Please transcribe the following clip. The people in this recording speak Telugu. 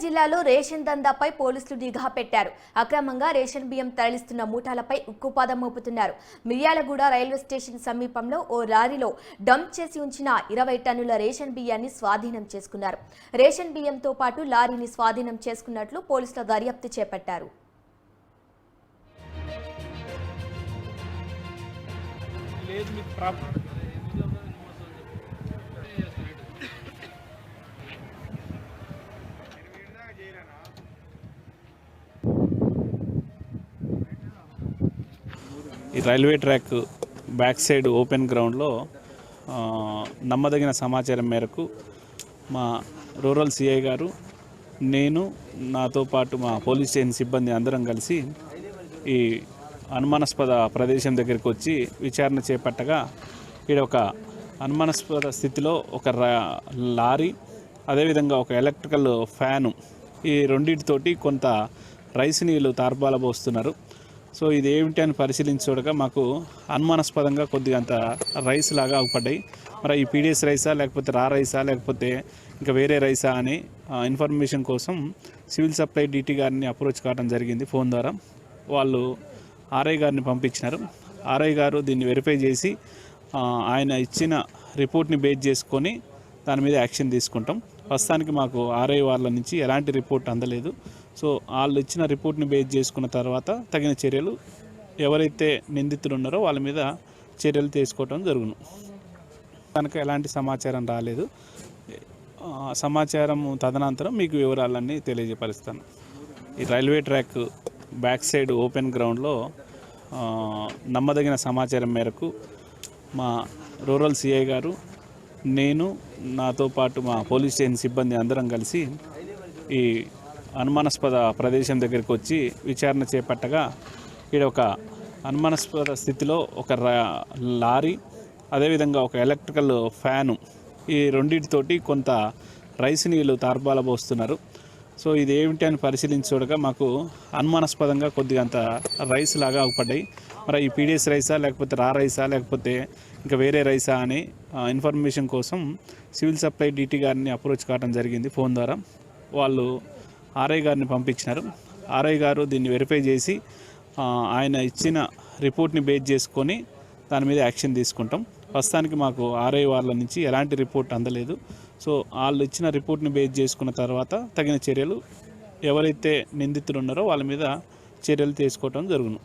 జిల్లాలో రేషన్ దందాపై పోలీసులు నిఘా పెట్టారు. అక్రమంగా రేషన్ బియ్యం తరలిస్తున్న మూటాలపై ఉక్కుపాదం మోపుతున్నారు. మిర్యాలగూడ రైల్వే స్టేషన్ సమీపంలో ఓ లారీలో డంప్ చేసి ఉంచిన 20 టన్నుల రేషన్ బియ్యాన్ని స్వాధీనం చేసుకున్నారు. రేషన్ బియ్యంతో పాటు లారీని స్వాధీనం చేసుకున్నట్లు పోలీసులు దర్యాప్తు చేపట్టారు. ఈ railway track back side open గ్రౌండ్లో నమ్మదగిన సమాచారం మేరకు మా రూరల్ సిఐ గారు, నేను, నాతో పాటు మా పోలీస్ స్టేషన్ సిబ్బంది అందరం కలిసి ఈ అనుమానాస్పద ప్రదేశం దగ్గరికి వచ్చి విచారణ చేపట్టగా ఇక్కడ ఒక అనుమానాస్పద స్థితిలో ఒక లారీ, అదేవిధంగా ఒక ఎలక్ట్రికల్ ఫ్యాను, ఈ రెండింటితోటి కొంత రైస్ నీళ్ళు తార్పాల పోస్తున్నారు. సో ఇది ఏమిటి అని పరిశీలించగా మాకు అనుమానాస్పదంగా కొద్దిగా అంత రైస్ లాగా అవుపడ్డాయి. మరి ఈ పీడిఎస్ రైసా, లేకపోతే రా రైసా, లేకపోతే ఇంకా వేరే రైసా అని ఇన్ఫర్మేషన్ కోసం సివిల్ సప్లై డీటీ గారిని అప్రోచ్ కావడం జరిగింది. ఫోన్ ద్వారా వాళ్ళు ఆర్ఐ గారిని పంపించినారు. ఆర్ఐ గారు దీన్ని వెరిఫై చేసి ఆయన ఇచ్చిన రిపోర్ట్ని బేస్ చేసుకొని దాని మీద యాక్షన్ తీసుకుంటాం. ప్రస్తుతానికి మాకు ఆర్ఐ వాళ్ళ నుంచి ఎలాంటి రిపోర్ట్ అందలేదు. సో వాళ్ళు ఇచ్చిన రిపోర్ట్ని బేస్ చేసుకున్న తర్వాత తగిన చర్యలు, ఎవరైతే నిందితులు ఉన్నారో వాళ్ళ మీద చర్యలు తీసుకోవటం జరుగును. కనుక ఎలాంటి సమాచారం రాలేదు. సమాచారం తదనంతరం మీకు వివరాలన్నీ తెలియజేపరుస్తాను. ఈ railway track back side open గ్రౌండ్లో నమ్మదగిన సమాచారం మేరకు మా రూరల్ సిఐ గారు, నేను, నాతో పాటు మా పోలీస్ స్టేషన్ సిబ్బంది అందరం కలిసి ఈ అనుమానాస్పద ప్రదేశం దగ్గరికి వచ్చి విచారణ చేపట్టగా ఇక్కడ ఒక అనుమానాస్పద స్థితిలో ఒక లారీ, అదేవిధంగా ఒక ఎలక్ట్రికల్ ఫ్యాను, ఈ రెండింటితోటి కొంత రైస్ నీళ్ళు తార్పాల పోస్తున్నారు. సో ఇది ఏమిటి అని పరిశీలించగా మాకు అనుమానాస్పదంగా కొద్దిగా అంత రైస్ లాగా అవుపడ్డాయి. మరి ఈ పీడిఎస్ రైసా, లేకపోతే రా రైసా, లేకపోతే ఇంకా వేరే రైసా అని ఇన్ఫర్మేషన్ కోసం సివిల్ సప్లై డీటీ గారిని అప్రోచ్ కావడం జరిగింది. ఫోన్ ద్వారా వాళ్ళు ఆర్ఐ గారిని పంపించినారు. ఆర్ఐ గారు దీన్ని వెరిఫై చేసి ఆయన ఇచ్చిన రిపోర్ట్ని బేస్ చేసుకొని దాని మీద యాక్షన్ తీసుకుంటాం. ప్రస్తుతానికి మాకు ఆర్ఐ వాళ్ళ నుంచి ఎలాంటి రిపోర్ట్ అందలేదు. సో వాళ్ళు ఇచ్చిన రిపోర్ట్ని బేస్ చేసుకున్న తర్వాత తగిన చర్యలు, ఎవరైతే నిందితులు ఉన్నారో వాళ్ళ మీద చర్యలు తీసుకోవటం జరుగును.